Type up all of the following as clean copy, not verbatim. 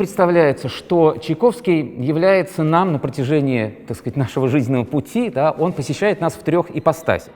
представляется, что Чайковский является нам на протяжении, так сказать, нашего жизненного пути, да, он посещает нас в трех ипостасях.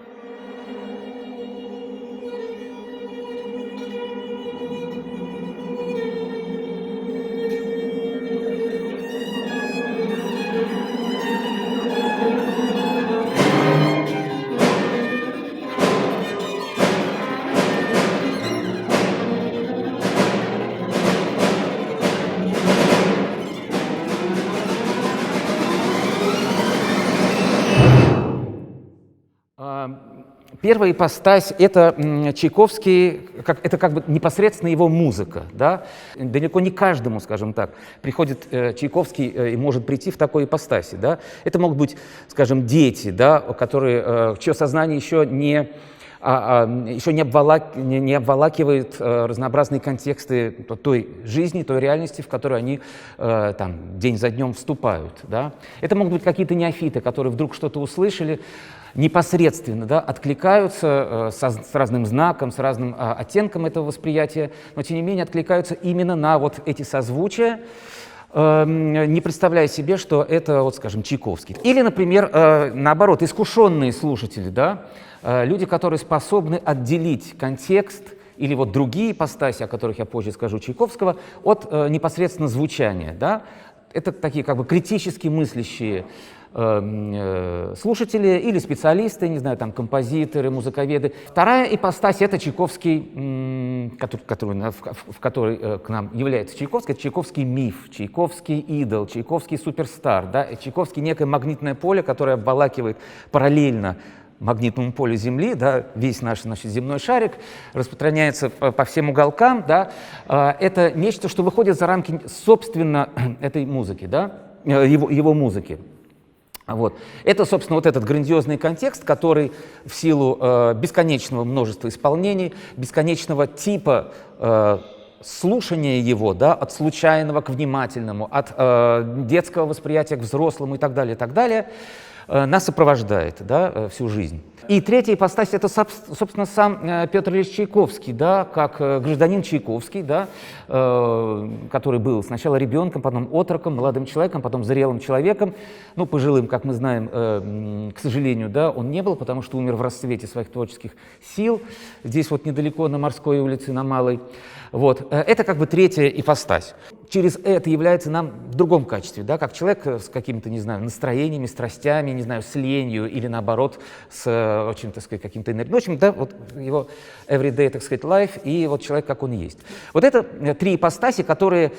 Первая ипостась — это Чайковский, это как бы непосредственно его музыка. Да? Далеко не каждому, скажем так, приходит Чайковский и может прийти в такой ипостаси. Да? Это могут быть, скажем, дети, да, чье сознание еще не обволакивает разнообразные контексты той жизни, той реальности, в которую они день за днем вступают. Да? Это могут быть какие-то неофиты, которые вдруг что-то услышали, непосредственно, да, откликаются с разным знаком, с разным оттенком этого восприятия, но тем не менее откликаются именно на вот эти созвучия, не представляя себе, что это, вот, скажем, Чайковский. Или, например, наоборот, искушенные слушатели, да, люди, которые способны отделить контекст или вот другие ипостаси, о которых я позже скажу, Чайковского, от непосредственно звучания. Да. Это такие как бы критически мыслящие слушатели или специалисты, не знаю, там, композиторы, музыковеды. Вторая ипостась — это Чайковский, в который к нам является Чайковский, это Чайковский миф, Чайковский идол, Чайковский суперстар, да? Чайковский — некое магнитное поле, которое обволакивает параллельно магнитному полю Земли, да, весь наш, значит, земной шарик, распространяется по всем уголкам. Да? Это нечто, что выходит за рамки, собственно, этой музыки, да? его музыки. Вот. Это, собственно, вот этот грандиозный контекст, который в силу бесконечного множества исполнений, бесконечного типа слушания его, да, от случайного к внимательному, от детского восприятия к взрослому и так далее, нас сопровождает, да, всю жизнь. И третья ипостась — это, собственно, сам Петр Ильич Чайковский, да, как гражданин Чайковский, да, который был сначала ребенком, потом отроком, молодым человеком, потом зрелым человеком. Ну, пожилым, как мы знаем, к сожалению, да, он не был, потому что умер в расцвете своих творческих сил, здесь вот недалеко на Морской улице, на Малой. Вот. Это как бы третья ипостась. Через это является нам в другом качестве, да, как человек с какими-то, не знаю, настроениями, страстями, не знаю, с ленью или, наоборот, с очень, так сказать, каким-то энергией. Ну, в общем, да, вот его everyday, так сказать, life, и вот человек, как он есть. Вот это три ипостаси, которые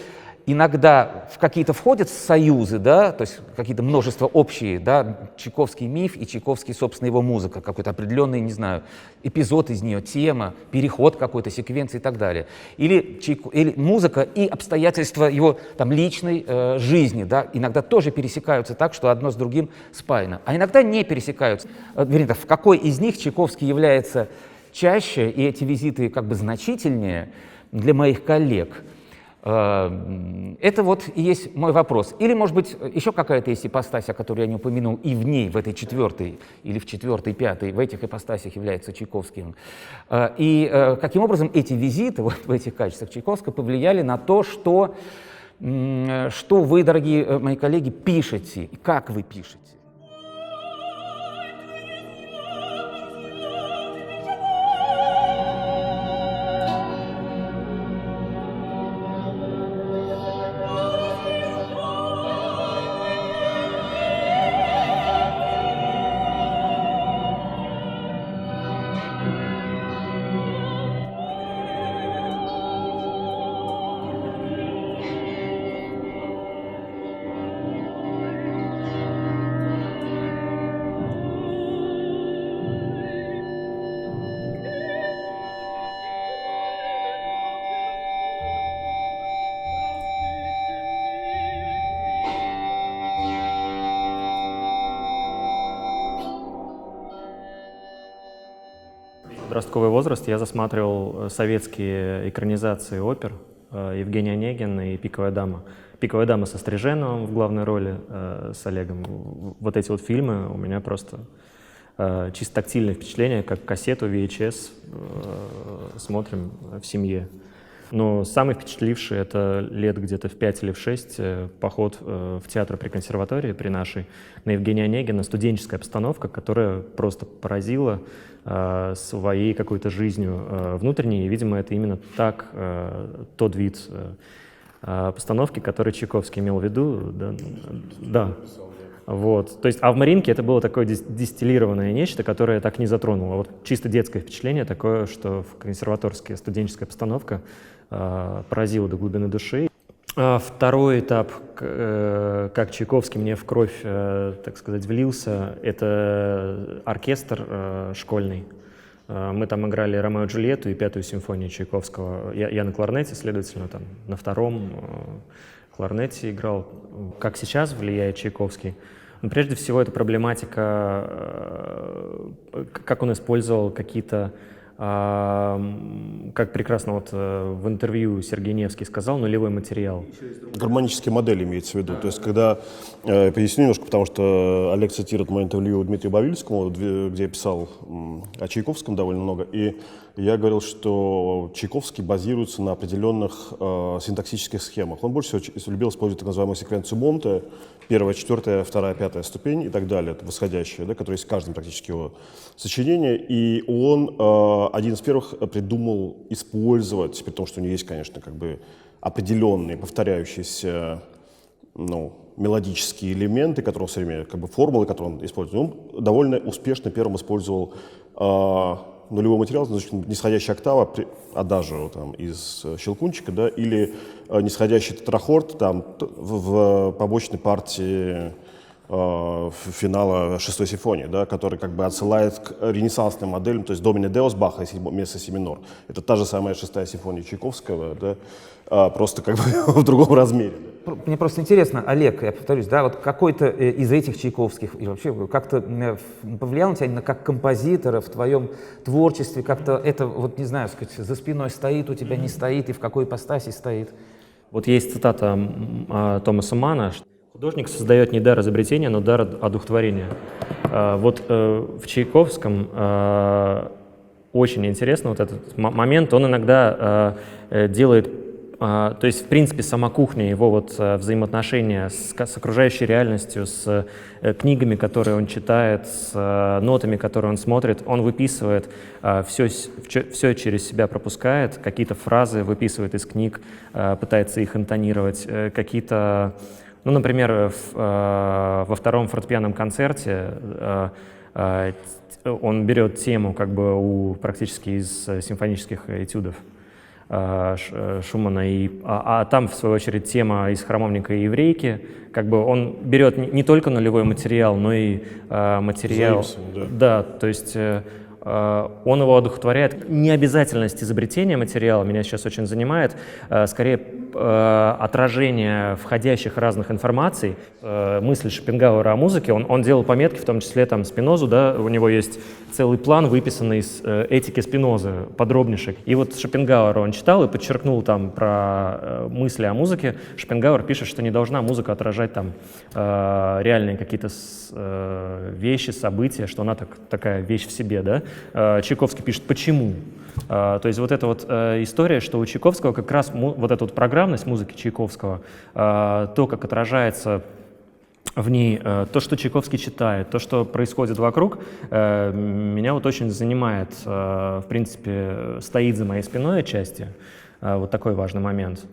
иногда в какие-то входят союзы, да, то есть какие-то множество общие, да, Чайковский миф и Чайковский, собственно, его музыка, какой-то определенный, не знаю, эпизод из нее, тема, переход какой-то, секвенции и так далее. Или музыка и обстоятельства его там личной жизни, да, иногда тоже пересекаются так, что одно с другим спаяно, а иногда не пересекаются. Вернее, в какой из них Чайковский является чаще, и эти визиты как бы значительнее для моих коллег. Это вот и есть мой вопрос. Или, может быть, еще какая-то есть ипостась, о которой я не упомянул, и в ней, в этой четвертой, или в четвертой, пятой, в этих ипостасях является Чайковским. И каким образом эти визиты вот в этих качествах Чайковского повлияли на то, что вы, дорогие мои коллеги, пишете, и как вы пишете? Подростковый возраст я засматривал советские экранизации опер Евгений Онегин и «Пиковая дама». «Пиковая дама» со Стриженовым в главной роли, с Олегом. Вот эти вот фильмы у меня просто чисто тактильное впечатление, как кассету VHS смотрим в семье. Но самый впечатливший — это лет где-то в 5 или в 6 поход в театр при консерватории, при нашей, на Евгения Онегина, студенческая обстановка, которая просто поразила своей какой-то жизнью внутренней. И, видимо, это именно так, тот вид постановки, который Чайковский имел в виду. Да. Вот. То есть, а в «Маринке» это было такое дистиллированное нечто, которое так не затронуло. Вот чисто детское впечатление такое, что в консерваторская студенческая постановка поразила до глубины души. Второй этап, как Чайковский мне в кровь, так сказать, влился, это оркестр школьный. Мы там играли «Ромео и Джульетту» и «Пятую симфонию» Чайковского. Я на кларнете, следовательно, там на втором кларнете играл. Как сейчас влияет Чайковский? Но прежде всего, это проблематика, как он использовал какие-то, как прекрасно вот в интервью Сергей Невский сказал, нулевой материал. Гармонические модели имеется в виду. То есть, когда, поясню немножко, потому что Олег цитирует мое интервью Дмитрию Бавильскому, где я писал о Чайковском довольно много, и я говорил, что Чайковский базируется на определенных синтаксических схемах. Он больше всего любил использовать так называемую секвенцию Монте, первая, четвертая, вторая, пятая ступень и так далее, это восходящая, да, которая есть в каждом практически его сочинении. И он один из первых придумал использовать, при том, что у него есть, конечно, как бы определенные повторяющиеся, мелодические элементы, которые он все время, как бы формулы, которые он использует. Он довольно успешно первым использовал нулевой материал, значит, нисходящая октава, адажио там из Щелкунчика, да, или нисходящий тетрахорд там в побочной партии финала шестой симфонии, да, который как бы отсылает к ренессансным моделям, то есть домине деус Баха и месса си минор. Это та же самая шестая симфония Чайковского, да, просто как бы в другом размере. Мне просто интересно, Олег, я повторюсь, да, вот какой-то из этих Чайковских и вообще как-то повлиял на тебя именно как композитора в твоем творчестве, как-то это, вот не знаю, сказать, за спиной стоит, у тебя не стоит и в какой ипостаси стоит? Вот есть цитата Томаса Манна: «Художник создает не дар изобретения, но дар одухотворения». Вот в Чайковском очень интересно вот этот момент. Он иногда делает, то есть, в принципе, сама кухня, его вот взаимоотношения с окружающей реальностью, с книгами, которые он читает, с нотами, которые он смотрит, он выписывает, все через себя пропускает, какие-то фразы выписывает из книг, пытается их интонировать, какие-то... Ну, например, во втором фортепианном концерте он берет тему как бы практически из симфонических этюдов Шумана, а там, в свою очередь, тема из храмовника и еврейки. Как бы он берет не только нулевой материал, но и материал... Да, то есть... Он его одухотворяет. Необязательность изобретения материала меня сейчас очень занимает, скорее отражение входящих разных информаций. Мысль Шопенгауэра о музыке, он делал пометки, в том числе там Спинозу, да, у него есть целый план, выписанный из этики Спинозы, подробнейший. И вот Шопенгауэра он читал и подчеркнул там про мысли о музыке. Шопенгауэр пишет, что не должна музыка отражать там реальные какие-то вещи, события, что она такая вещь в себе, да. Чайковский пишет, почему. То есть вот эта вот история, что у Чайковского как раз вот эта вот программность музыки Чайковского, то, как отражается в ней, то, что Чайковский читает, то, что происходит вокруг, меня вот очень занимает, в принципе, стоит за моей спиной отчасти, вот такой важный момент.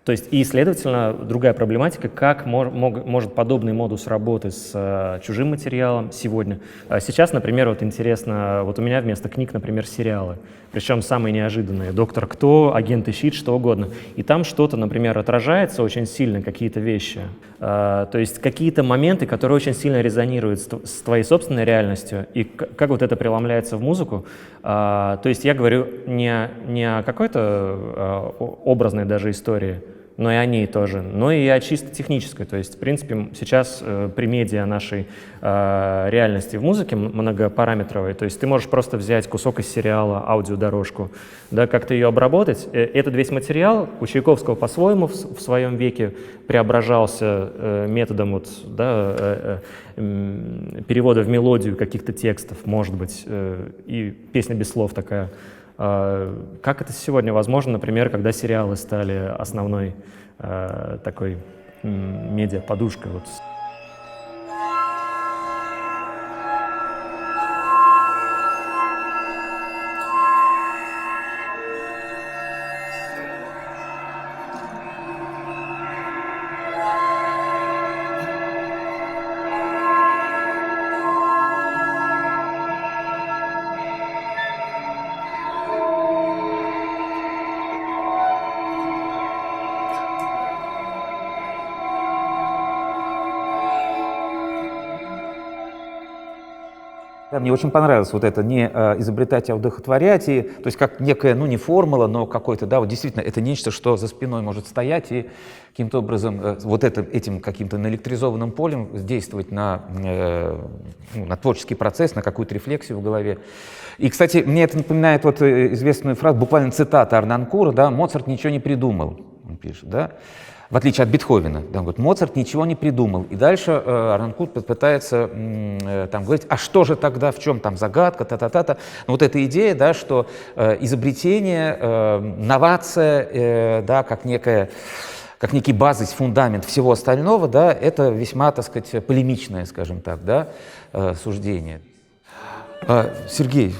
То есть, и, следовательно, другая проблематика, как может подобный модус работы с чужим материалом сегодня. Сейчас, например, вот интересно, вот у меня вместо книг, например, сериалы, причем самые неожиданные. «Доктор Кто», «Агенты Щит», что угодно. И там что-то, например, отражается очень сильно, какие-то вещи. То есть какие-то моменты, которые очень сильно резонируют с твоей собственной реальностью, и как вот это преломляется в музыку. То есть я говорю не о какой-то образной даже истории, но и о ней тоже, но и о чисто технической. То есть, в принципе, сейчас при медиа нашей реальности в музыке многопараметровой, то есть ты можешь просто взять кусок из сериала, аудиодорожку, да, как-то ее обработать. Этот весь материал у Чайковского по-своему в своем веке преображался методом вот, да, перевода в мелодию каких-то текстов, может быть, и «Песня без слов» такая Как это сегодня возможно, например, когда сериалы стали основной такой медиа-подушкой? Вот. Да, мне очень понравилось вот это не изобретать, а удохотворять, и, то есть как некая, ну не формула, но какой-то, да, вот действительно это нечто, что за спиной может стоять и каким-то образом вот этим каким-то наэлектризованным полем действовать на творческий процесс, на какую-то рефлексию в голове. И, кстати, мне это напоминает вот известную фразу, буквально цитата Арнанкура, да, «Моцарт ничего не придумал», он пишет, да. В отличие от Бетховена, да, он говорит, Моцарт ничего не придумал. И дальше Арнанкур пытается там говорить, а что же тогда, в чем там загадка, та-та-та-та. Но вот эта идея, да, что изобретение, новация, да, как некий базис, фундамент всего остального, да, это весьма, так сказать, полемичное, скажем так, да, суждение. Сергей.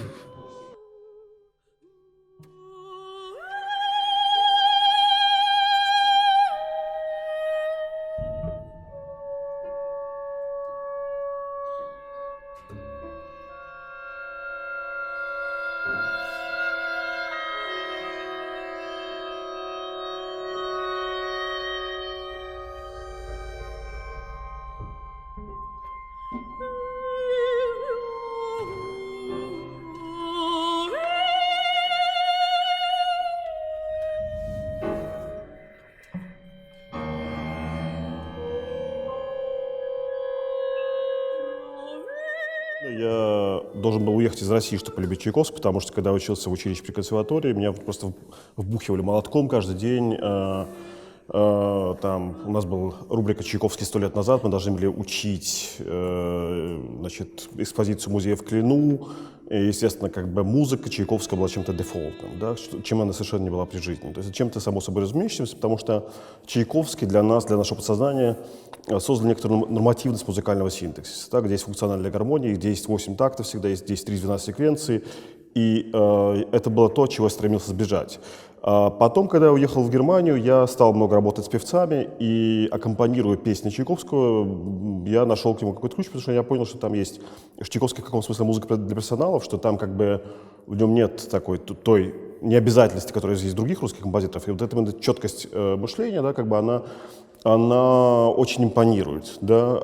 Я должен был уехать из России, чтобы полюбить Чайковского, потому что, когда учился в училище при консерватории, меня просто вбухивали молотком каждый день. Там у нас была рубрика «Чайковский 100 лет назад». Мы должны были учить экспозицию музея в Клину. И, естественно, как бы музыка Чайковского была чем-то дефолтным, да, чем она совершенно не была при жизни. То есть чем-то само собой разумеющимся, потому что Чайковский для нас, для нашего подсознания создал некоторую нормативность музыкального синтаксиса, да, где есть функциональная гармония, где есть 8 тактов, всегда есть 10-3-12 секвенций. И это было то, чего я стремился сбежать. Потом, когда я уехал в Германию, я стал много работать с певцами, и аккомпанируя песни Чайковского, я нашел к нему какой-то ключ, потому что я понял, что там есть Чайковский в каком смысле музыка для профессионалов, что там как бы в нем нет такой той необязательности, которая есть у других русских композиторов. И вот эта четкость мышления, да, как бы она очень импонирует, да,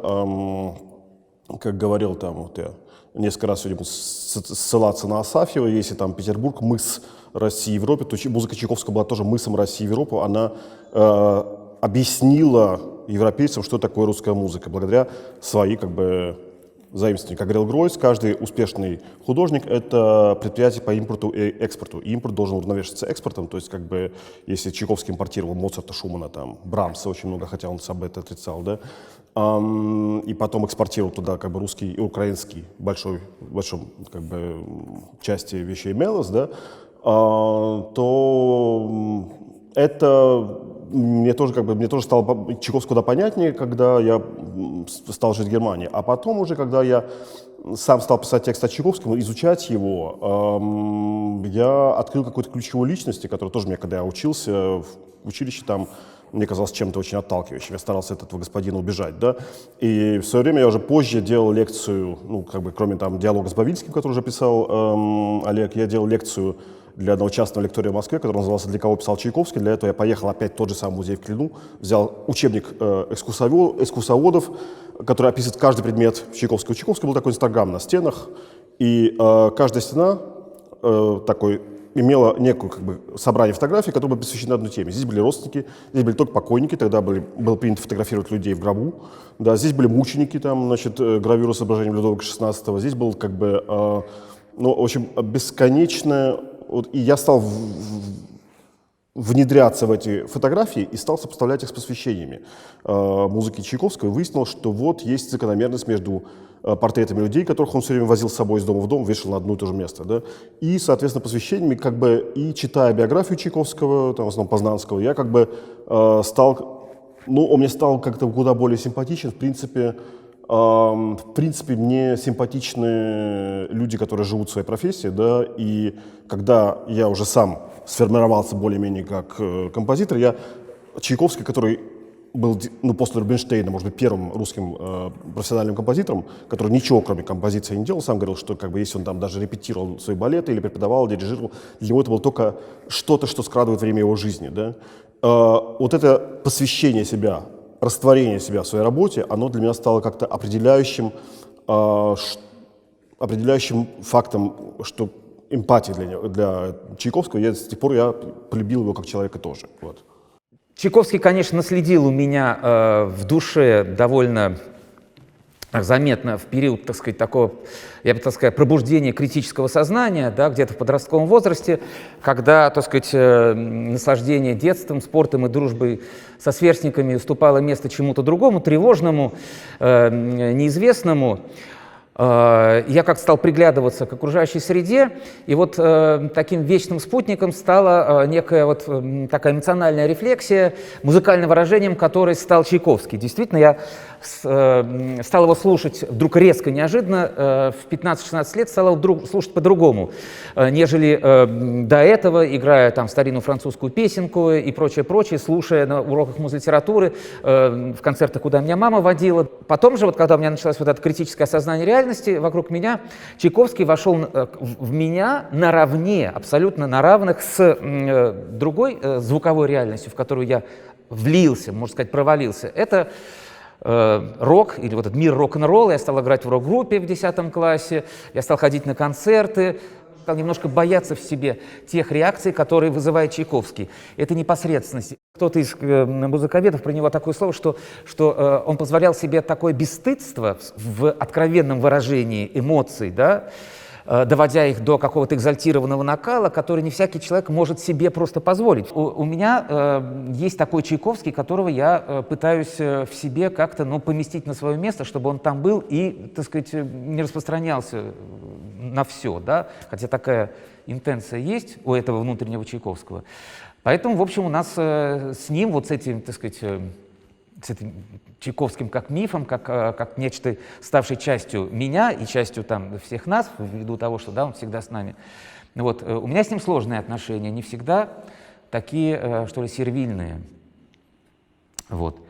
как говорил там, вот я несколько раз сегодня буду ссылаться на Асафьева, если там Петербург, мыс России и Европе, то музыка Чайковского была тоже мысом России и Европы, она объяснила европейцам, что такое русская музыка, благодаря своей как бы заимствованию. Как говорил Гройс, каждый успешный художник — это предприятие по импорту и экспорту. И импорт должен уравновешиваться экспортом, то есть как бы если Чайковский импортировал Моцарта, Шумана, там, Брамса очень много, хотя он сам это отрицал, да, и потом экспортировал туда как бы русский и украинский большой как бы части вещей Мелос, да, то это мне тоже стало Чайковского куда понятнее, когда я стал жить в Германии. А потом уже, когда я сам стал писать текст о Чайковском, изучать его, я открыл какую-то ключевую личность, которая тоже мне, когда я учился в училище, там, мне казалось чем-то очень отталкивающим. Я старался от этого господина убежать, да. И в свое время я уже позже делал лекцию, ну, как бы, кроме там диалога с Бавильским, который уже писал Олег, я делал лекцию для одного частного лектория в Москве, который назывался «Для кого писал Чайковский». Для этого я поехал опять в тот же самый музей в Клину, взял учебник экскурсоводов, который описывает каждый предмет Чайковского. У Чайковского был такой инстаграм на стенах, и каждая стена имела некое как бы собрание фотографий, которые были посвящены одной теме. Здесь были родственники, здесь были только покойники, тогда было принято фотографировать людей в гробу. Да, здесь были мученики, там, значит, гравюра с изображением Людовика XVI. Здесь был как бы, ну, в общем, бесконечное. Вот, и я стал внедряться в эти фотографии и стал сопоставлять их с посвящениями музыки Чайковского и выяснил, что вот есть закономерность между портретами людей, которых он все время возил с собой из дома в дом, вешал на одно и то же место, да, и, соответственно, посвящениями, как бы, и читая биографию Чайковского, там, в основном Познанского, я как бы стал, ну, он мне стал как-то куда более симпатичен, в принципе, мне симпатичны люди, которые живут в своей профессии, да, и когда я уже сам сформировался более-менее как композитор, Чайковский, который был, ну, после Рубинштейна, может быть, первым русским профессиональным композитором, который ничего, кроме композиции, не делал, сам говорил, что как бы, если он там даже репетировал свои балеты или преподавал, дирижировал, для него это было только что-то, что скрадывает время его жизни, да. Вот это посвящение себя, растворение себя в своей работе, оно для меня стало как-то определяющим фактом, что эмпатия для Чайковского, с тех пор я полюбил его как человека тоже. Вот. Чайковский, конечно, наследил у меня в душе довольно заметно в период, так сказать, такого, я бы так сказать, пробуждения критического сознания, да, где-то в подростковом возрасте, когда, так сказать, наслаждение детством, спортом и дружбой со сверстниками уступало место чему-то другому, тревожному, неизвестному. Я как-то стал приглядываться к окружающей среде, и вот таким вечным спутником стала некая вот такая эмоциональная рефлексия, музыкальным выражением которой стал Чайковский. Действительно, я стал его слушать вдруг резко, неожиданно, в 15-16 лет стал его слушать по-другому, нежели до этого, играя там старинную французскую песенку и прочее, слушая на уроках музлитературы, в концертах, куда меня мама водила. Потом же, вот когда у меня началось вот это критическое осознание реальности вокруг меня, Чайковский вошел в меня наравне, абсолютно на равных с другой звуковой реальностью, в которую я влился, можно сказать, провалился. Это рок, или вот этот мир рок-н-ролла. Я стал играть в рок-группе в 10 классе, я стал ходить на концерты, стал немножко бояться в себе тех реакций, которые вызывает Чайковский. Это непосредственность. Кто-то из музыковедов про него такое слово, что он позволял себе такое бесстыдство в откровенном выражении эмоций, да, доводя их до какого-то экзальтированного накала, который не всякий человек может себе просто позволить. У меня есть такой Чайковский, которого я пытаюсь в себе как-то, ну, поместить на свое место, чтобы он там был и, так сказать, не распространялся на все, да? Хотя такая интенция есть у этого внутреннего Чайковского. Поэтому, в общем, у нас с ним, вот с этим, так сказать, с этим Чайковским как мифом, как нечто, ставшей частью меня и частью там всех нас, ввиду того, что, да, он всегда с нами. Вот. У меня с ним сложные отношения, не всегда такие, что ли, сервильные. Вот.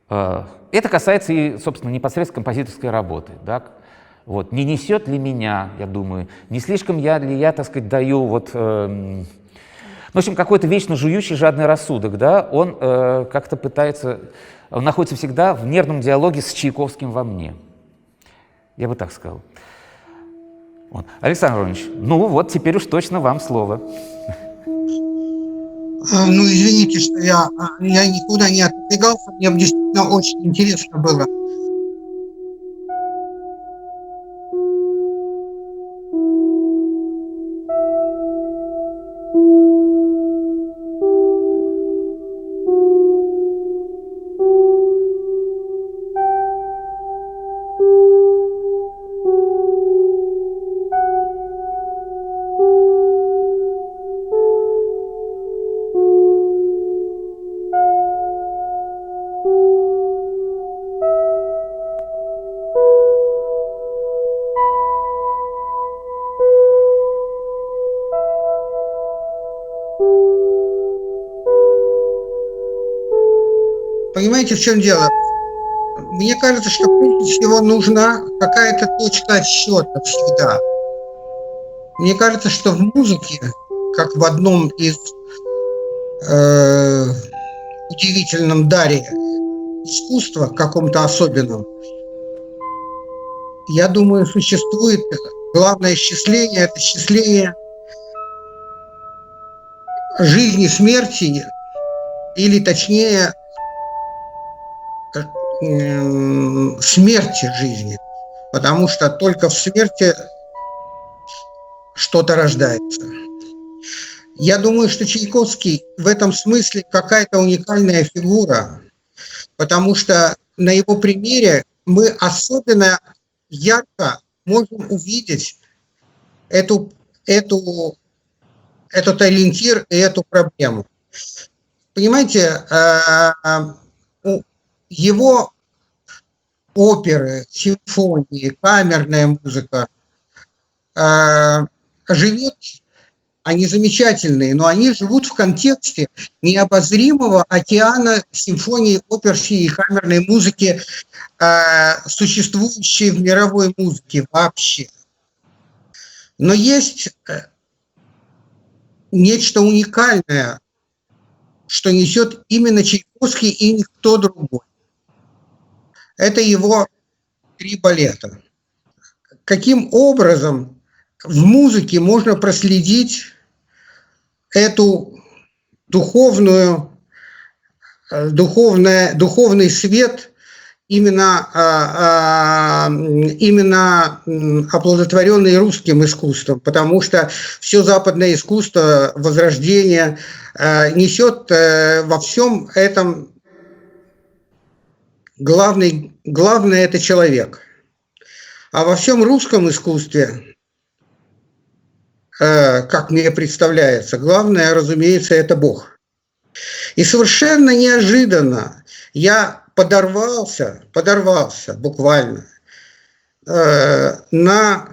Это касается и, собственно, непосредственно композиторской работы. Да? Вот. Не несет ли меня, я думаю, не слишком ли я, так сказать, даю вот... в общем, какой-то вечно жующий жадный рассудок, да, он как-то пытается, он находится всегда в нервном диалоге с Чайковским во мне. Я бы так сказал. Вот. Александр Иванович, ну вот теперь уж точно вам слово. Ну, извините, что я никуда не отодвигался, мне действительно очень интересно было. Понимаете, в чем дело? Мне кажется, что прежде всего нужна какая-то точка отсчета всегда. Мне кажется, что в музыке, как в одном из удивительном даре искусства, каком-то особенном, я думаю, существует главное счисление, это счисление жизни, смерти, или точнее смерти жизни, потому что только в смерти что-то рождается. Я думаю, что Чайковский в этом смысле какая-то уникальная фигура, потому что на его примере мы особенно ярко можем увидеть этот ориентир и эту проблему. Понимаете, его оперы, симфонии, камерная музыка живет, они замечательные, но они живут в контексте необозримого океана симфонии, опер и камерной музыки, существующей в мировой музыке вообще. Но есть нечто уникальное, что несет именно Чайковский и никто другой. Это его 3 балета. Каким образом в музыке можно проследить эту духовный свет именно оплодотворенный русским искусством, потому что все западное искусство Возрождения несет во всем этом главное это человек. А во всем русском искусстве, как мне представляется, главное, разумеется, это Бог. И совершенно неожиданно я подорвался буквально на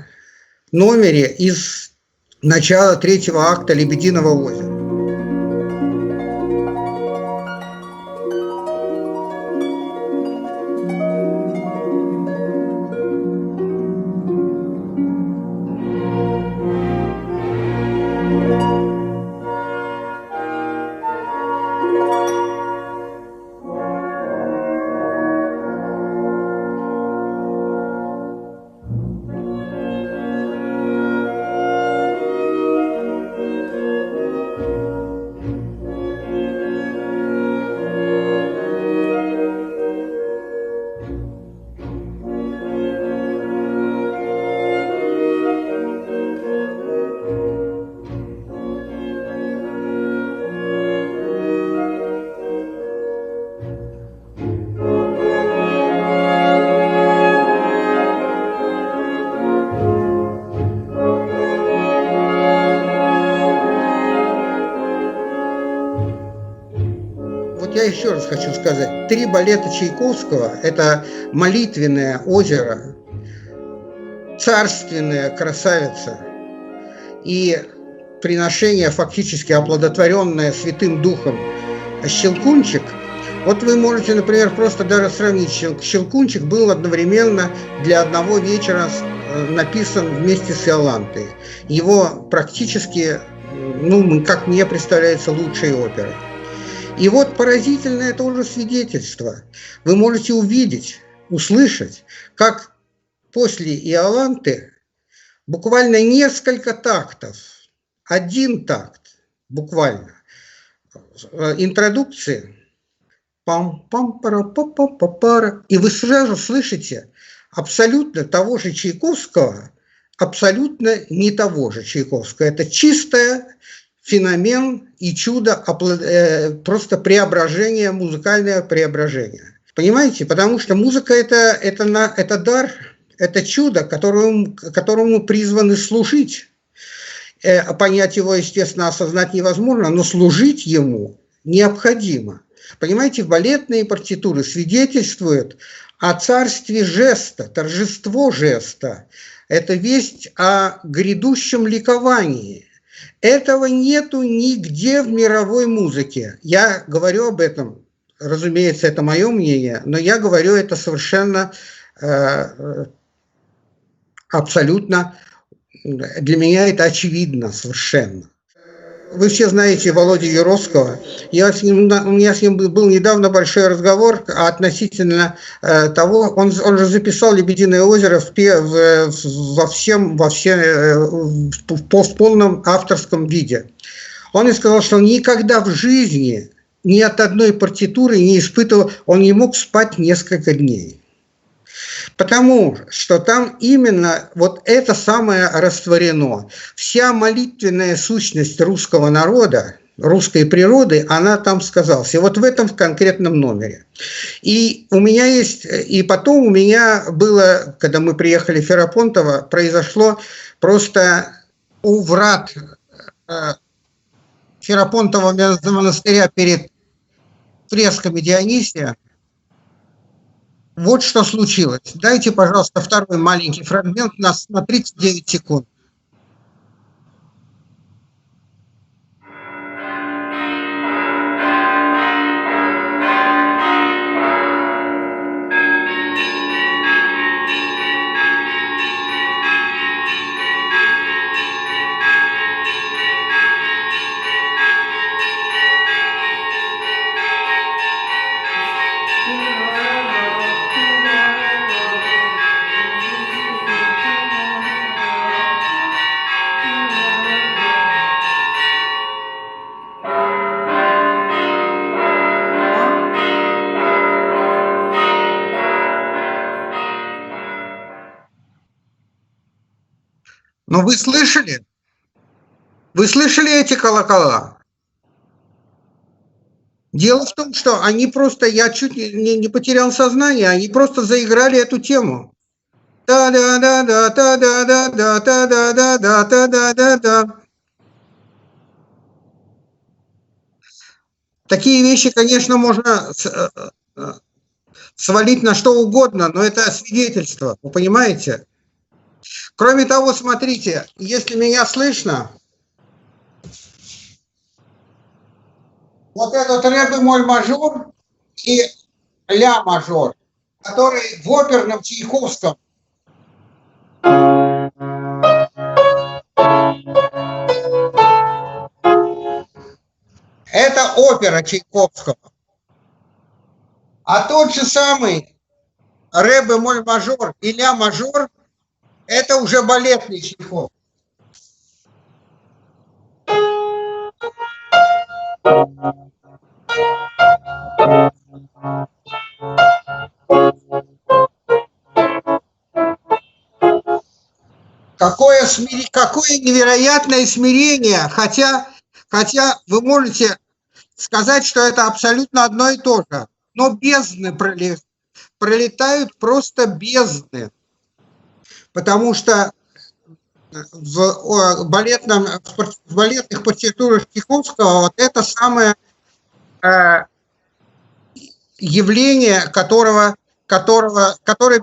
номере из начала 3-го акта «Лебединого озера». Я еще раз хочу сказать, 3 балета Чайковского – это молитвенное озеро, царственная красавица и приношение, фактически оплодотворенное Святым Духом Щелкунчик. Вот вы можете, например, просто даже сравнить. Щелкунчик был одновременно для одного вечера написан вместе с Иолантой. Его практически, как мне представляется, лучшей оперой. И вот поразительное тоже свидетельство. Вы можете увидеть, услышать, как после Иоланты буквально несколько тактов, 1 такт буквально, интродукции, пам-пам-пара-па-па-па-пара, и вы сразу слышите абсолютно того же Чайковского, абсолютно не того же Чайковского. Это чистое феномен и чудо, просто преображение, музыкальное преображение. Понимаете? Потому что музыка это дар, это чудо, которому призваны служить. Понять его, естественно, осознать невозможно, но служить ему необходимо. Понимаете, балетные партитуры свидетельствуют о царстве жеста, торжество жеста. Это весть о грядущем ликовании. Этого нету нигде в мировой музыке. Я говорю об этом, разумеется, это мое мнение, но я говорю это совершенно абсолютно, для меня это очевидно совершенно. Вы все знаете Володю Юровского. У меня с ним был недавно большой разговор относительно того, он же записал «Лебединое озеро» в полном авторском виде. Он мне сказал, что он никогда в жизни ни от одной партитуры не испытывал, он не мог спать несколько дней. Потому что там именно вот это самое растворено. Вся молитвенная сущность русского народа, русской природы, она там сказалась. И вот в этом конкретном номере. И у меня есть, и потом у меня было, когда мы приехали в Ферапонтово, произошло просто у врат Ферапонтова монастыря перед фресками Дионисия. Вот что случилось. Дайте, пожалуйста, второй маленький фрагмент на 39 секунд. Но вы слышали? Вы слышали эти колокола? Дело в том, что они просто, я чуть не потерял сознание, они просто заиграли эту тему. Да-да-да-да, да-да-да-да, да-да-да-да, да-да-да-да. Такие вещи, конечно, можно свалить на что угодно, но это свидетельство, вы понимаете? Кроме того, смотрите, если меня слышно, вот этот ре бемоль мажор и ля мажор, который в оперном Чайковском это опера Чайковского. А тот же самый ре бемоль мажор и ля мажор это уже балетный Чайков. Какое невероятное смирение, хотя вы можете сказать, что это абсолютно одно и то же, но бездны пролетают просто бездны, потому что в балетных партитурах Чайковского вот это самое явление, которое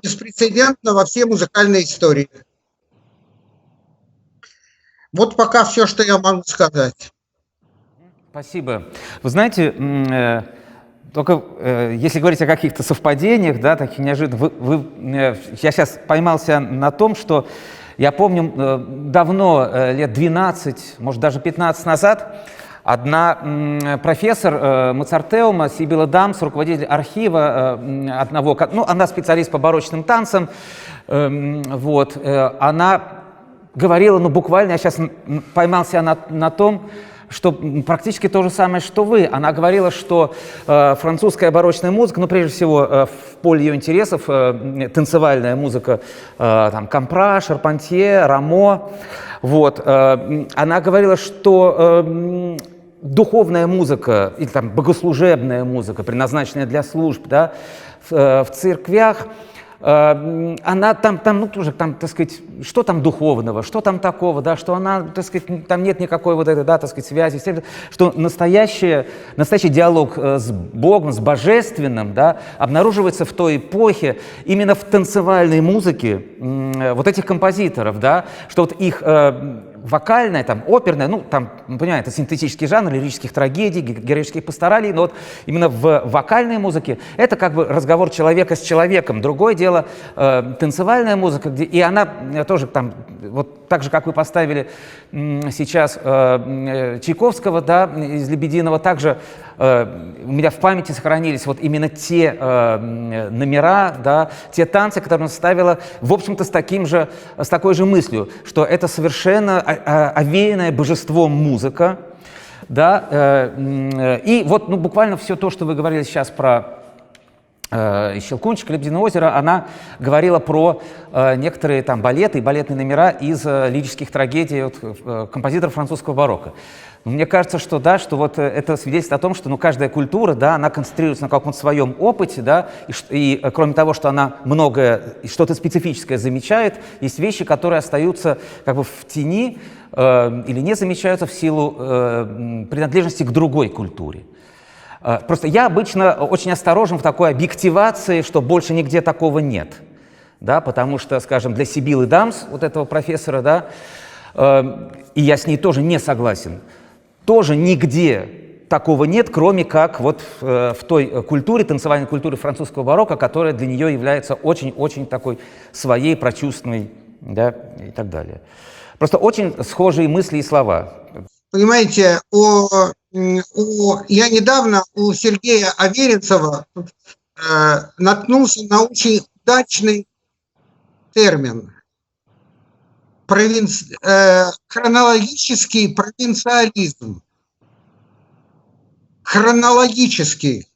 беспрецедентно во всей музыкальной истории. Вот пока все, что я могу сказать. Спасибо. Вы знаете, только если говорить о каких-то совпадениях, да, таких неожиданных, я сейчас поймался на том, что я помню давно, лет 12, может даже 15 назад, одна профессор Моцартеума, Сибила Дамс, руководитель архива одного, ну, она специалист по барочным танцам, вот, она говорила, ну, буквально, я сейчас поймался на том, что практически то же самое, что вы. Она говорила, что французская барочная музыка, ну, прежде всего, в поле ее интересов, танцевальная музыка, там, Кампра, Шарпантье, Рамо, вот, она говорила, что духовная музыка, или там богослужебная музыка, предназначенная для служб, да, в церквях, она там, ну, тоже, там, так сказать, что там духовного, что там такого, да, что она, так сказать, там нет никакой вот этой, да, так сказать, связи, что настоящий диалог с Богом, с Божественным, да, обнаруживается в той эпохе именно в танцевальной музыке вот этих композиторов, да, что вот их вокальная, там, оперная, ну, там, понимаете, это синтетический жанр лирических трагедий, героических пасторалей, но вот именно в вокальной музыке это как бы разговор человека с человеком. Другое дело танцевальная музыка, где, и она тоже там, вот так же, как вы поставили сейчас Чайковского, да, из «Лебединого», также у меня в памяти сохранились вот именно те номера, да, те танцы, которые он ставила, в общем-то, с такой же мыслью, что это совершенно овеянная божеством музыка, да, и вот, ну, буквально все то, что вы говорили сейчас про «Щелкунчик», «Лебединое озеро», она говорила про некоторые там балеты и балетные номера из лирических трагедий композиторов французского барокко. Но мне кажется, что да, что вот это свидетельствует о том, что каждая культура, да, она концентрируется на каком-то своем опыте, да, и кроме того, что она многое, что-то специфическое замечает, есть вещи, которые остаются как бы в тени или не замечаются в силу принадлежности к другой культуре. Просто я обычно очень осторожен в такой объективации, что больше нигде такого нет, да, потому что, скажем, для Сибилы Дамс, вот этого профессора, да, и я с ней тоже не согласен, тоже нигде такого нет, кроме как вот в той культуре, танцевальной культуре французского барокко, которая для нее является очень-очень такой своей, прочувственной, да, и так далее. Просто очень схожие мысли и слова. Понимаете, я недавно у Сергея Аверинцева наткнулся на очень удачный термин. Хронологический провинциализм. Хронологический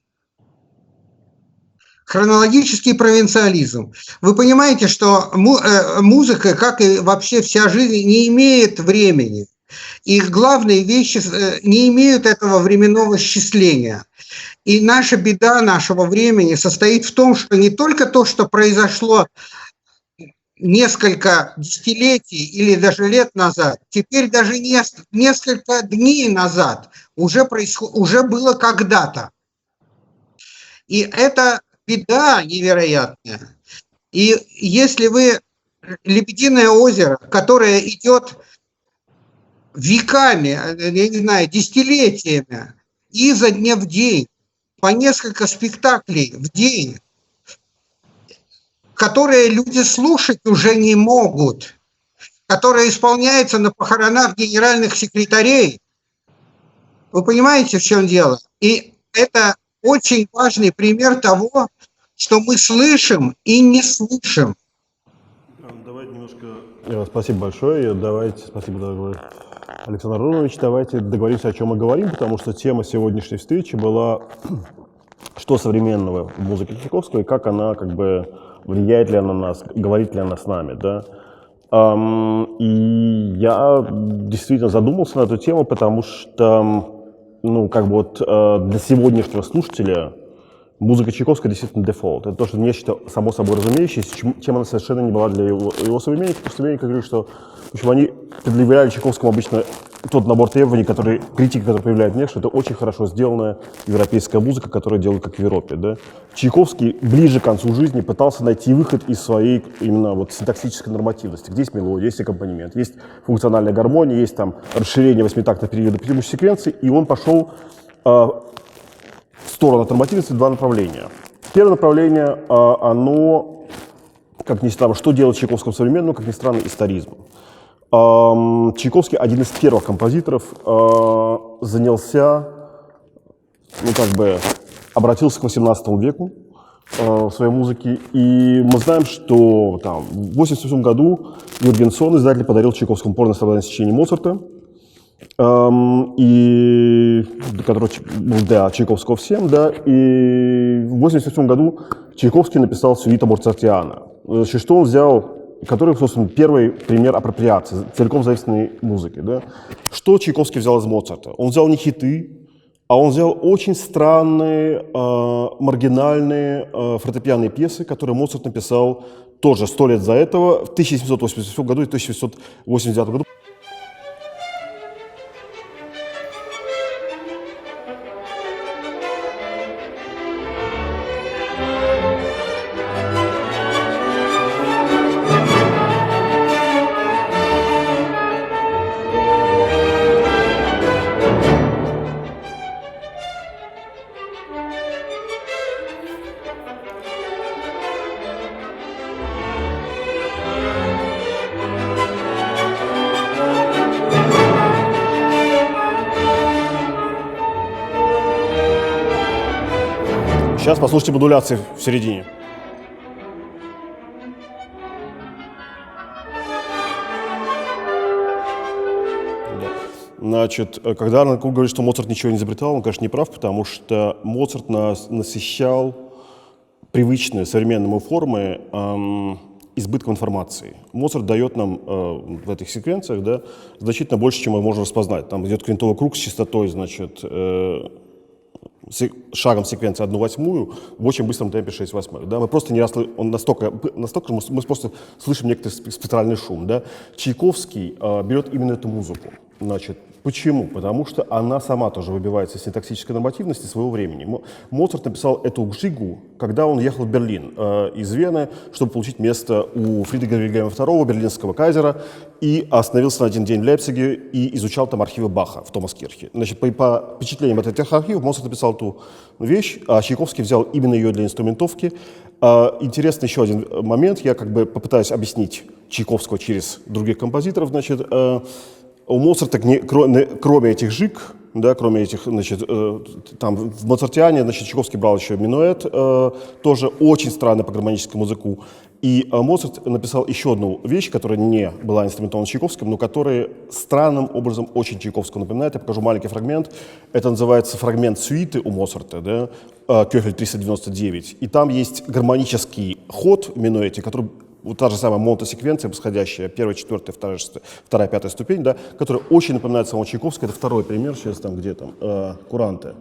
провинциализм. Вы понимаете, что музыка, как и вообще вся жизнь, не имеет времени. Их главные вещи не имеют этого временного счисления. И наша беда нашего времени состоит в том, что не только то, что произошло несколько десятилетий или даже лет назад, теперь даже несколько дней назад уже было когда-то. И это беда невероятная. И если вы «Лебединое озеро», которое идет веками, я не знаю, десятилетиями, изо дня в день, по несколько спектаклей в день, которые люди слушать уже не могут, которые исполняются на похоронах генеральных секретарей. Вы понимаете, в чем дело? И это очень важный пример того, что мы слышим и не слышим. Давайте немножко... Спасибо большое. Спасибо, дорогой Александр Аронович. Давайте договоримся, о чем мы говорим, потому что тема сегодняшней встречи была, что современного в музыке Чайковского и как она как бы влияет ли она на нас, говорит ли она с нами, да. И я действительно задумался на эту тему, потому что, для сегодняшнего слушателя музыка Чайковского действительно дефолт. Это то, что нечто само собой разумеющееся, чем она совершенно не была для его современников. Потому что современники говорили, что они предъявляли Чайковскому обычно тот набор требований, критика, которая проявляет мне, что это очень хорошо сделанная европейская музыка, которая делает как в Европе. Да? Чайковский ближе к концу жизни пытался найти выход из своей именно вот синтаксической нормативности, где есть мелодия, есть аккомпанемент, есть функциональная гармония, есть там расширение восьмитактного периода преимуществ секвенции, и он пошел в сторону от нормативности в два направления. Первое направление, оно, как ни странно, что делать Чайковскому современному, как ни странно, историзм. Чайковский один из первых композиторов обратился к XVIII веку в своей музыке. И мы знаем, что в 1988 году Юргенсон, издатель, подарил Чайковскому полное собрание сочинений Моцарта, который был для Чайковского всем, да, и в 1988 году Чайковский написал сюита Моцартиана, что он взял, который, собственно, первый пример апроприации, целиком заимствованной музыки, да. Что Чайковский взял из Моцарта? Он взял не хиты, а он взял очень странные, маргинальные фортепианные пьесы, которые Моцарт написал тоже 100 лет за этого, в 1788 году и 1789 году. Сейчас послушайте модуляции в середине. Значит, когда Арнольд Клуг говорит, что Моцарт ничего не изобретал, он, конечно, не прав, потому что Моцарт насыщал привычные современному формы избытком информации. Моцарт дает нам в этих секвенциях, да, значительно больше, чем мы можем распознать. Там идет квинтовый круг с частотой, значит, шагом секвенции 1/8 в очень быстром темпе 6/8. Да? Мы просто не раз, он настолько мы просто слышим некоторый спектральный шум. Да? Чайковский берет именно эту музыку. Значит, почему? Потому что она сама тоже выбивается из синтаксической нормативности своего времени. Моцарт написал эту гжигу, когда он ехал в Берлин из Вены, чтобы получить место у Фридриха Вильгельма II, берлинского кайзера, и остановился на один день в Лейпциге и изучал там архивы Баха в Томаскирхе. Значит, по впечатлениям от этих архивов Моцарт написал эту вещь, а Чайковский взял именно ее для инструментовки. Интересный еще один момент, я как бы попытаюсь объяснить Чайковского через других композиторов. Значит, у Моцарта, кроме этих жиг, да, кроме этих, значит, там в Моцартиане, значит, Чайковский брал еще минуэт, тоже очень странный по гармоническому языку. И Моцарт написал еще одну вещь, которая не была инструментована Чайковским, но которая странным образом очень Чайковского напоминает. Я покажу маленький фрагмент. Это называется фрагмент сюиты у Моцарта, да, Кёхель 399. И там есть гармонический ход в минуэте, который вот та же самая монотосеквенция, восходящая, первая, четвертая, вторая, пятая ступень, да, которая очень напоминает самого Чайковского. Это второй пример, сейчас там где там, куранте.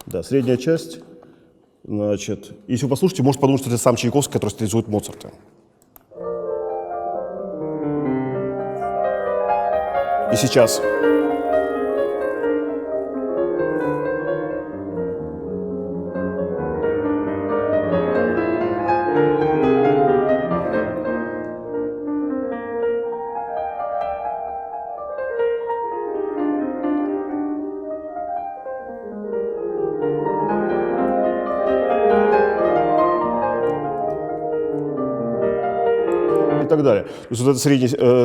Да, средняя часть. Значит, если вы послушаете, можете подумать, что это сам Чайковский, который стилизует Моцарта. И сейчас. И так далее. То есть вот эта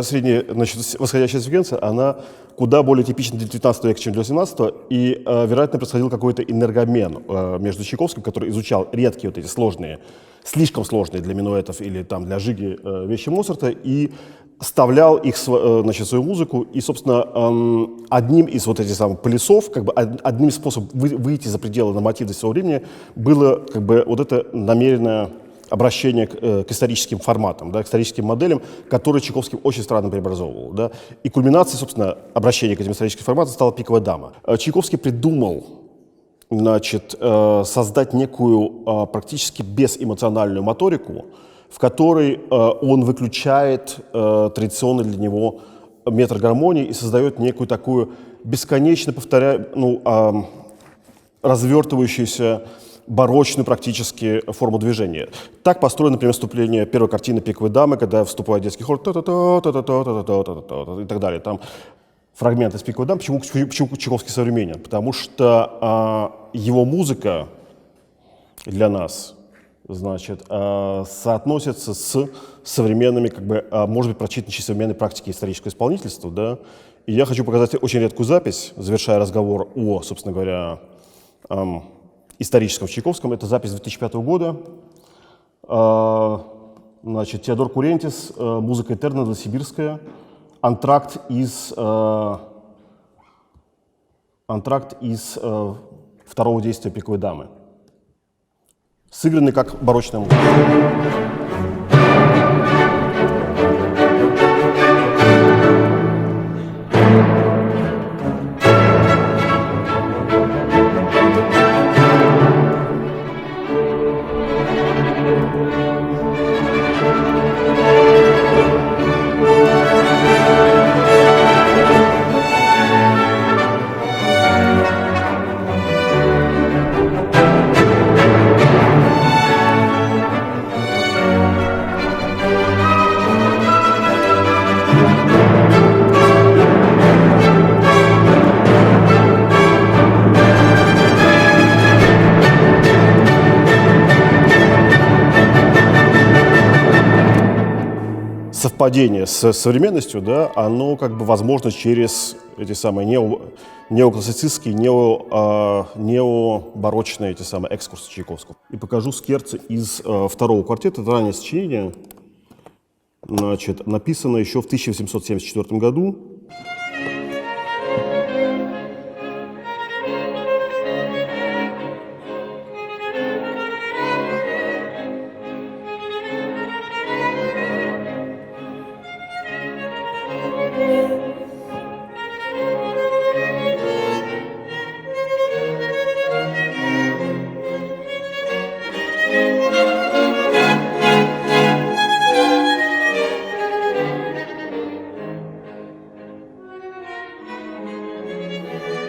средняя, значит, восходящая секвенция, она куда более типична для 19 века, чем для 18, и, вероятно, происходил какой-то энергомен между Чайковским, который изучал редкие вот эти сложные, слишком сложные для минуэтов или там для жиги вещи Моцарта, и вставлял их, значит, в свою музыку, и, собственно, одним из вот этих самых полисов, как бы одним из способов выйти за пределы нормативности своего времени было как бы вот это намеренное обращение к историческим форматам, да, к историческим моделям, которые Чайковский очень странно преобразовывал. Да. И кульминацией, собственно, обращения к этим историческим форматам стала «Пиковая дама». Чайковский придумал, значит, создать некую практически безэмоциональную моторику, в которой он выключает традиционный для него метр гармонии и создает некую такую бесконечно развертывающуюся барочную практически форму движения. Так построено, например, вступление первой картины «Пиковой дамы», когда вступает детский хор и так далее. Там фрагменты из «Пиковой дамы». Почему Чайковский современен? Потому что его музыка для нас, значит, соотносится с современными, как бы, может быть, прочитанной современной практики исторического исполнительства. Да? И я хочу показать очень редкую запись, завершая разговор о, собственно говоря, историческом Чайковском. Это запись 2005 года. Значит, Теодор Курентис, музыка Этерна, Новосибирская. Антракт из второго действия «Пиковой дамы». Сыгранный как барочная музыка. Совпадение с современностью, да, оно как бы возможно через эти самые неоклассицистские, необарочные эти самые экскурсы Чайковского. И покажу скерцы из второго квартета. Это раннее сочинение, значит, написано еще в 1874 году.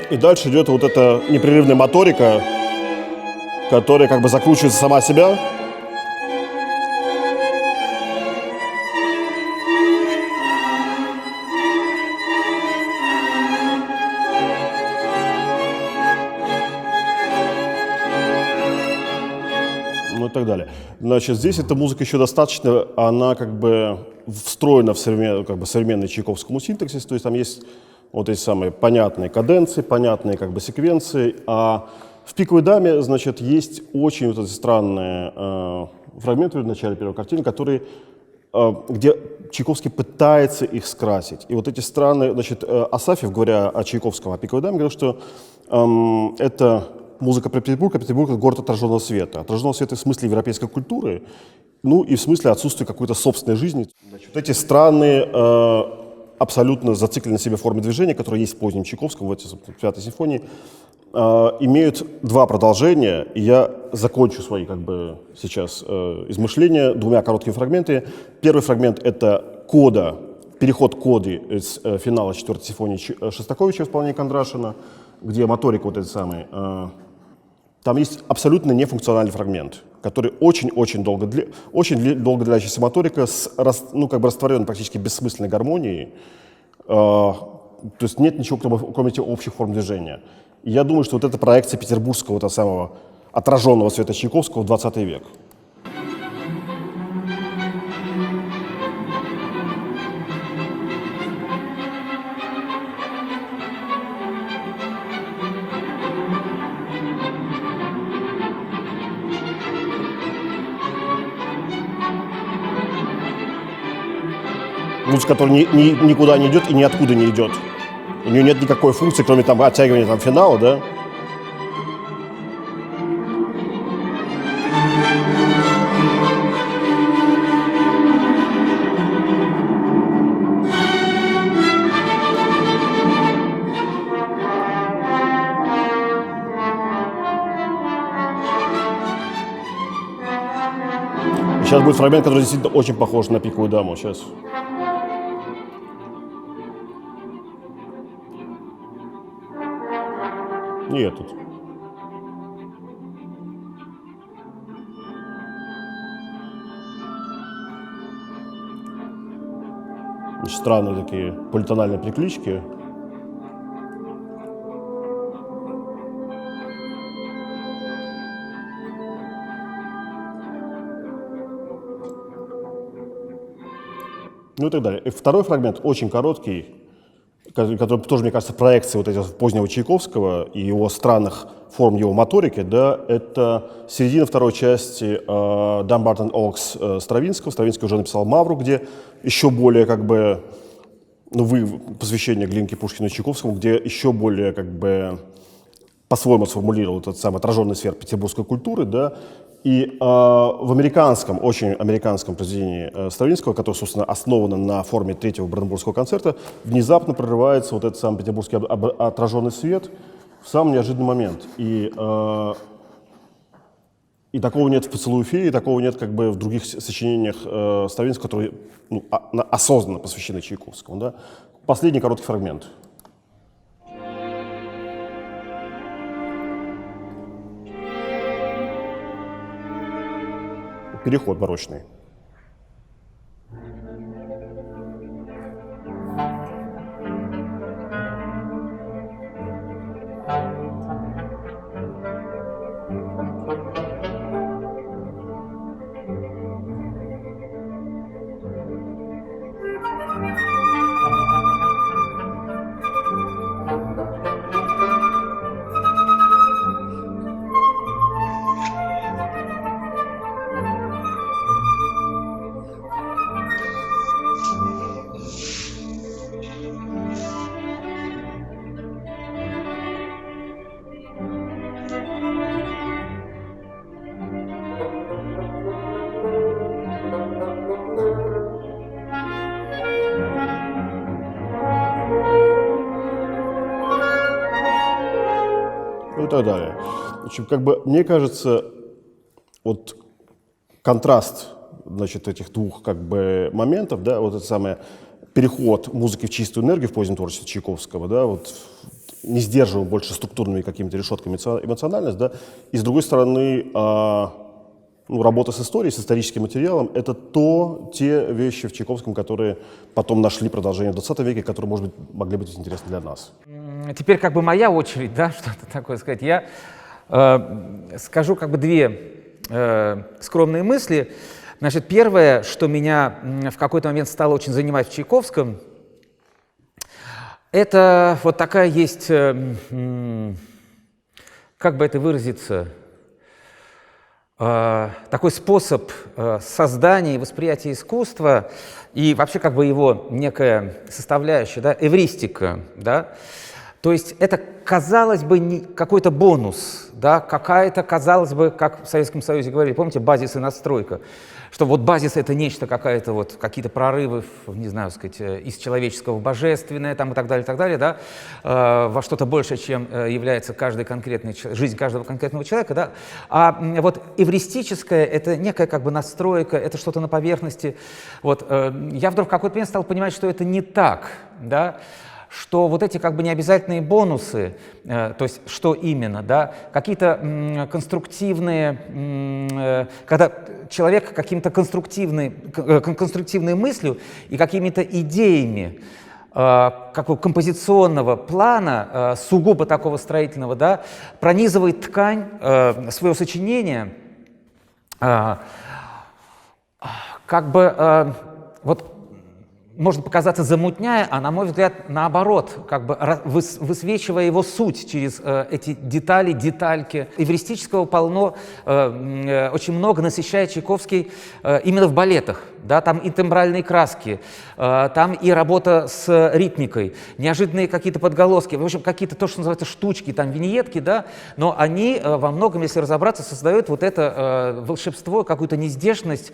И дальше идет вот эта непрерывная моторика, которая как бы закручивается сама себя. Ну и так далее. Значит, здесь эта музыка еще достаточно, она как бы встроена в современный чайковскому синтаксис, то есть там есть вот эти самые понятные каденции, понятные как бы секвенции, а в «Пиковой даме», значит, есть очень вот эти странные фрагменты в начале первой картины, которые, где Чайковский пытается их скрасить. И вот эти странные, значит, Асафьев, говоря о Чайковском, о «Пиковой даме», говорил, что это музыка про Петербург, а Петербург — это город отраженного света. Отраженного света в смысле европейской культуры, ну и в смысле отсутствия какой-то собственной жизни. Значит, вот эти странные, абсолютно зацикленные на себе формы движения, которые есть в позднем Чайковском, в этой пятой симфонии, имеют два продолжения, и я закончу свои как бы сейчас измышления двумя короткими фрагментами. Первый фрагмент — это кода, переход коды из финала четвертой симфонии Шостаковича в исполнении Кондрашина, где моторика вот этой самой. Там есть абсолютно нефункциональный фрагмент, который очень долго длящаяся моторика с ну, как бы растворенной практически бессмысленной гармонией. То есть нет ничего, кроме этих общих форм движения. И я думаю, что вот это проекция петербургского, вот самого отраженного света Чайковского в 20 век. Музыка, которая никуда не идет и ниоткуда не идет. У нее нет никакой функции, кроме там оттягивания там, финала, да? Сейчас будет фрагмент, который действительно очень похож на «Пиковую даму». Сейчас. Не этот. Странные такие политональные приклички. Ну и так далее. И второй фрагмент очень короткий, который тоже, мне кажется, проекция вот этого позднего Чайковского и его странных форм его моторики, да, это середина второй части Dumbarton Oaks Стравинского. Стравинский уже написал «Мавру», где еще более как бы, ну, посвящение Глинке, Пушкину и Чайковскому, где еще более как бы по-своему сформулировал этот самый отраженный сфер петербургской культуры, да. И в американском, очень американском произведении Стравинского, которое, собственно, основано на форме третьего Бранденбургского концерта, внезапно прорывается вот этот самый петербургский отраженный свет в самый неожиданный момент. И такого нет в «Поцелуе феи», и такого нет как бы в других сочинениях Стравинского, которые ну, осознанно посвящены Чайковскому. Да? Последний короткий фрагмент. Переход барочный. И так далее. В общем, как бы, мне кажется, вот контраст, значит, этих двух как бы моментов, да, вот это самое переход музыки в чистую энергию в позднем творчестве Чайковского, да, вот не сдерживаем больше структурными какими-то решетками эмоциональность, да, и с другой стороны, ну, работа с историей, с историческим материалом — это те вещи в Чайковском, которые потом нашли продолжение в 20 веке, которые, может быть, могли быть интересны для нас. Теперь как бы моя очередь, да, что-то такое сказать. Я скажу как бы две скромные мысли. Значит, первое, что меня в какой-то момент стало очень занимать в Чайковском, это вот такая есть, как бы это выразиться, такой способ создания и восприятия искусства и вообще как бы его некая составляющая, да, эвристика, да. То есть это, казалось бы, какой-то бонус, да, какая-то, казалось бы, как в Советском Союзе говорили, помните, базис и надстройка, что вот базис — это нечто, какая-то вот, какие-то прорывы, не знаю, сказать, из человеческого в божественное, там, и так далее, да, во что-то большее, чем является жизнь каждого конкретного человека, да, а вот эвристическое — это некая как бы настройка, это что-то на поверхности, вот, я вдруг в какой-то момент стал понимать, что это не так, да, что вот эти как бы необязательные бонусы, то есть что именно, да, какие-то конструктивные, когда человек каким-то конструктивной мыслью и какими-то идеями какого композиционного плана, сугубо такого строительного, да, пронизывает ткань своего сочинения, как бы вот можно показаться замутняя, а на мой взгляд, наоборот, как бы высвечивая его суть через эти детали, детальки. Эвристического полно, очень много насыщает Чайковский именно в балетах. Да, там и тембральные краски, там и работа с ритмикой, неожиданные какие-то подголоски, в общем, какие-то то, что называется штучки, там виньетки, да, но они во многом, если разобраться, создают вот это волшебство, какую-то нездешность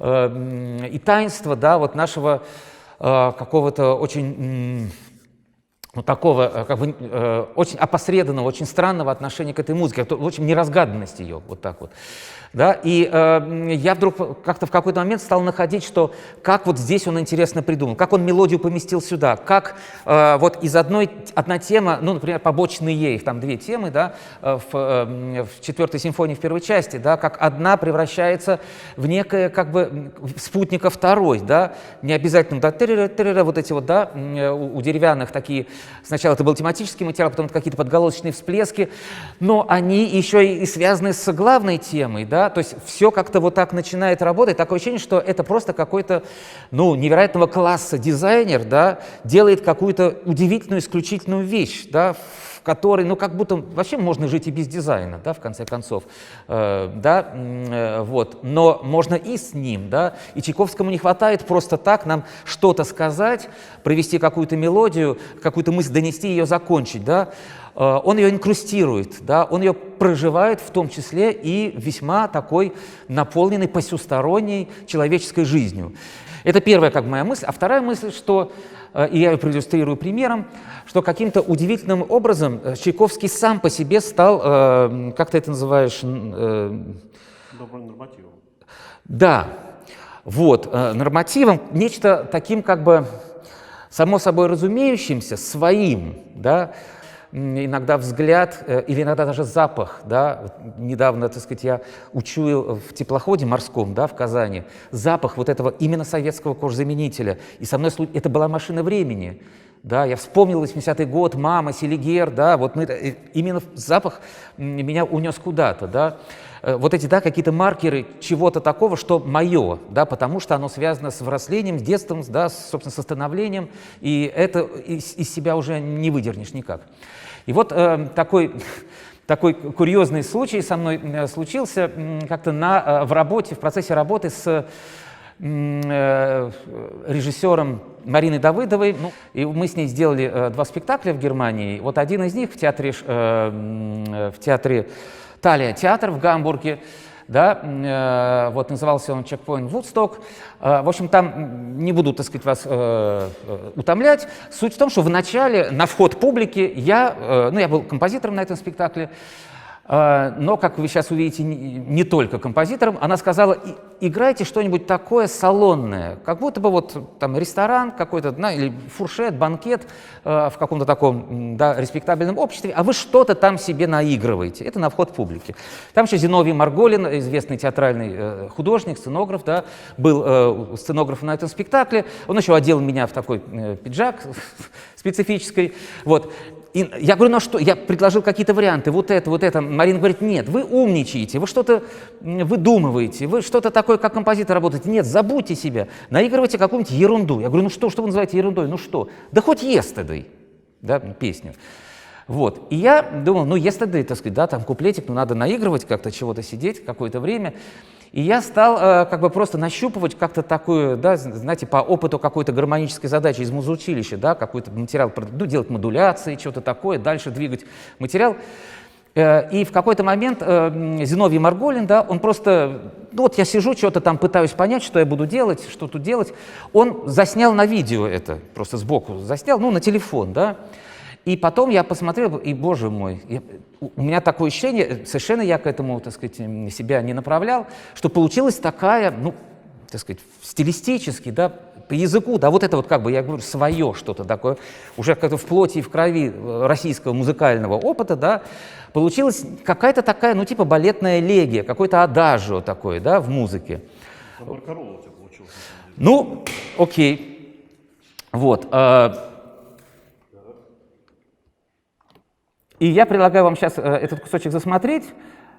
и таинство, да, вот нашего какого-то очень, ну, такого, как бы, очень опосредованного, очень странного отношения к этой музыке, в общем, неразгаданность ее, вот так вот. Да? И я вдруг как-то в какой-то момент стал находить, что как вот здесь он интересно придумал, как он мелодию поместил сюда, как вот из одна тема, ну, например, побочные, их там две темы, да, в четвертой симфонии в первой части, да, как одна превращается в некое как бы спутника второй, да, не обязательно, да, вот эти вот, да, у деревянных такие, сначала это был тематический материал, потом какие-то подголосочные всплески, но они еще и связаны с главной темой, да, то есть все как-то вот так начинает работать. Такое ощущение, что это просто какой-то, ну, невероятного класса дизайнер, да, делает какую-то удивительную, исключительную вещь, да, в которой, ну, как будто вообще можно жить и без дизайна, да, в конце концов, да, вот, но можно и с ним, да, и Чайковскому не хватает просто так нам что-то сказать, провести какую-то мелодию, какую-то мысль донести, ее закончить, да. Он ее инкрустирует, да, он ее проживает в том числе и весьма такой наполненной посюсторонней человеческой жизнью. Это первая как бы моя мысль. А вторая мысль, что, и я ее проиллюстрирую примером, что каким-то удивительным образом Чайковский сам по себе стал, как ты это называешь? Нормативом. Да, вот, нормативом, нечто таким как бы само собой разумеющимся, своим, да, иногда взгляд или иногда даже запах, да, недавно, так сказать, я учуял в теплоходе морском, да, в Казани, запах вот этого именно советского кожзаменителя, и со мной это была машина времени, да, я вспомнил 80-й год, мама, Селигер, да, вот именно запах меня унес куда-то, да, вот эти, да, какие-то маркеры чего-то такого, что мое, да, потому что оно связано с взрослением, с детством, да, собственно, со становлением, и это из себя уже не выдернешь никак. И вот такой курьезный случай со мной случился как-то в работе, в процессе работы с режиссером Мариной Давыдовой. Ну, и мы с ней сделали 2 спектакля в Германии. Вот один из них в театре Талия театр в Гамбурге, да, вот назывался он «Checkpoint Woodstock». В общем, там не буду, так сказать, вас утомлять. Суть в том, что в начале, на вход публики, я был композитором на этом спектакле, Но, как вы сейчас увидите, не только композитором, она сказала, играйте что-нибудь такое салонное, как будто бы вот там ресторан какой-то, или фуршет, банкет в каком-то таком, да, респектабельном обществе, а вы что-то там себе наигрываете. Это на вход публики. Там еще Зиновий Марголин, известный театральный художник, сценограф, да, был сценографом на этом спектакле. Он еще одел меня в такой пиджак специфический. Вот. И я говорю, ну а что? Я предложил какие-то варианты, вот это. Марина говорит, нет, вы умничаете, вы что-то выдумываете, вы что-то такое, как композитор работаете. Нет, забудьте себя, наигрывайте какую-нибудь ерунду. Я говорю, ну что вы называете ерундой? Ну что? Да хоть Yesterday, да, песню. Вот. И я думал, ну Yesterday, так сказать, да, там куплетик, ну надо наигрывать как-то, чего-то сидеть какое-то время. И я стал как бы просто нащупывать как-то такую, да, знаете, по опыту какой-то гармонической задачи из музучилища, да, какой-то материал, ну, делать модуляции, что-то такое, дальше двигать материал. И в какой-то момент Зиновий Марголин, да, он просто, ну вот я сижу, что-то там пытаюсь понять, что я буду делать, что тут делать. Он заснял на видео это, просто сбоку заснял, ну, на телефон, да. И потом я посмотрел, и, боже мой, у меня такое ощущение, совершенно я к этому, так сказать, себя не направлял, что получилась такая, ну, так сказать, стилистически, да, по языку, да, вот это вот, как бы, я говорю, свое что-то такое, уже как-то в плоти и в крови российского музыкального опыта, да, получилась какая-то такая, ну, типа балетная элегия, какой-то адажио такой, да, в музыке. Баркаролла у тебя получилось. Ну, окей, вот. И я предлагаю вам сейчас этот кусочек засмотреть,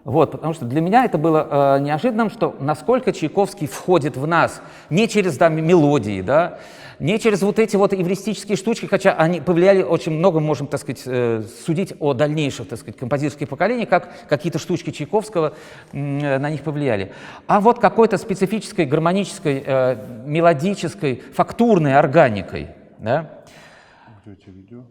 вот, потому что для меня это было неожиданным, что насколько Чайковский входит в нас не через да, мелодии, да, не через вот эти вот эвристические штучки, хотя они повлияли очень много, можем, так сказать, судить о дальнейших, так сказать, композиторских поколениях, как какие-то штучки Чайковского на них повлияли. А вот какой-то специфической гармонической, мелодической, фактурной органикой, да. Где эти видео?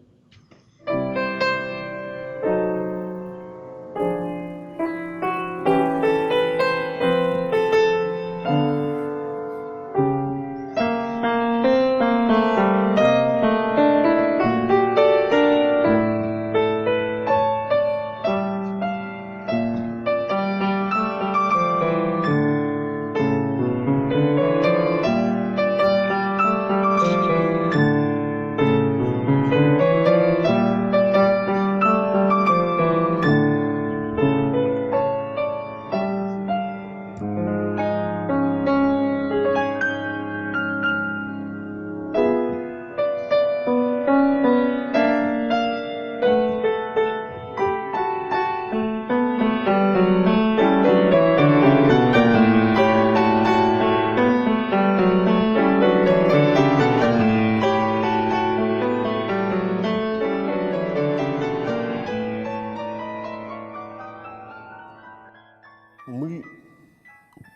Мы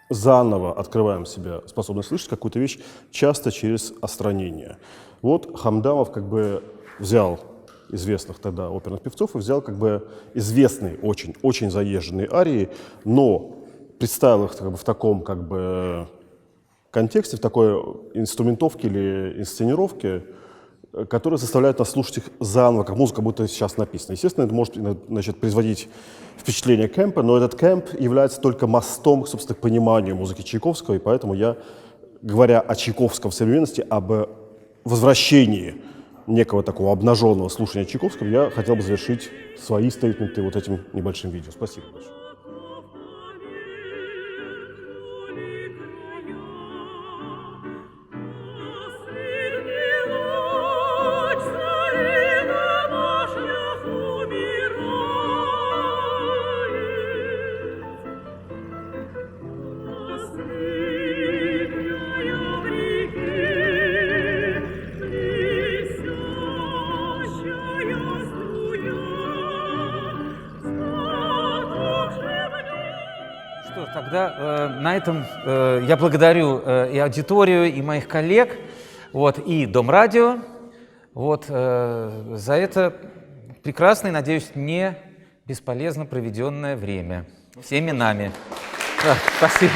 заново открываем себе способность слышать какую-то вещь часто через остранение. Вот Хамдамов как бы взял известных тогда оперных певцов и взял как бы известные, очень заезженные арии, но представил их как бы в таком как бы контексте, в такой инструментовке или инсценировке, которые заставляют нас слушать их заново, как музыка будто сейчас написана. Естественно, это может, значит, производить впечатление кэмпа, но этот кэмп является только мостом, собственно, к пониманию музыки Чайковского, и поэтому я, говоря о Чайковском в современности, об возвращении некого такого обнаженного слушания Чайковского, я хотел бы завершить свои стейтменты вот этим небольшим видео. Спасибо большое. Тогда на этом я благодарю и аудиторию, и моих коллег, вот, и Дом радио, вот, за это прекрасное, надеюсь, не бесполезно проведенное время всеми нами. Да, спасибо.